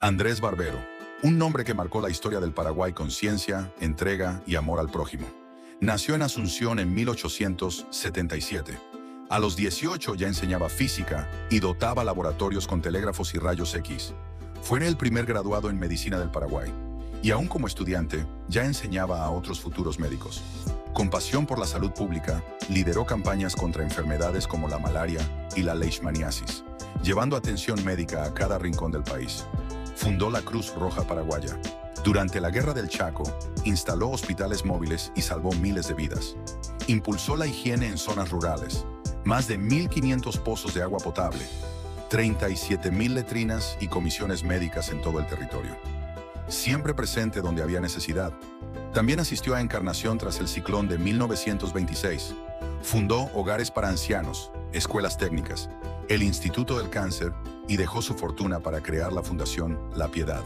Andrés Barbero, un nombre que marcó la historia del Paraguay con ciencia, entrega y amor al prójimo. Nació en Asunción en 1877. A los 18 ya enseñaba física y dotaba laboratorios con telégrafos y rayos X. Fue el primer graduado en medicina del Paraguay y aún como estudiante ya enseñaba a otros futuros médicos. Con pasión por la salud pública, lideró campañas contra enfermedades como la malaria y la leishmaniasis, llevando atención médica a cada rincón del país. Fundó la Cruz Roja Paraguaya. Durante la Guerra del Chaco, instaló hospitales móviles y salvó miles de vidas. Impulsó la higiene en zonas rurales, más de 1.500 pozos de agua potable, 37.000 letrinas y comisiones médicas en todo el territorio. Siempre presente donde había necesidad. También asistió a Encarnación tras el ciclón de 1926. Fundó hogares para ancianos, escuelas técnicas, el Instituto del Cáncer y dejó su fortuna para crear la Fundación La Piedad.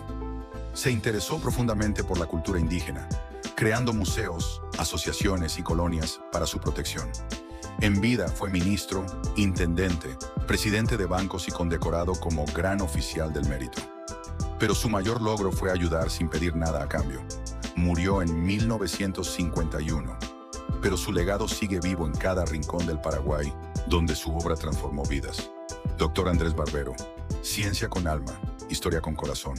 Se interesó profundamente por la cultura indígena, creando museos, asociaciones y colonias para su protección. En vida fue ministro, intendente, presidente de bancos y condecorado como Gran Oficial del Mérito. Pero su mayor logro fue ayudar sin pedir nada a cambio. Murió en 1951, pero su legado sigue vivo en cada rincón del Paraguay, donde su obra transformó vidas. Doctor Andrés Barbero, ciencia con alma, historia con corazón.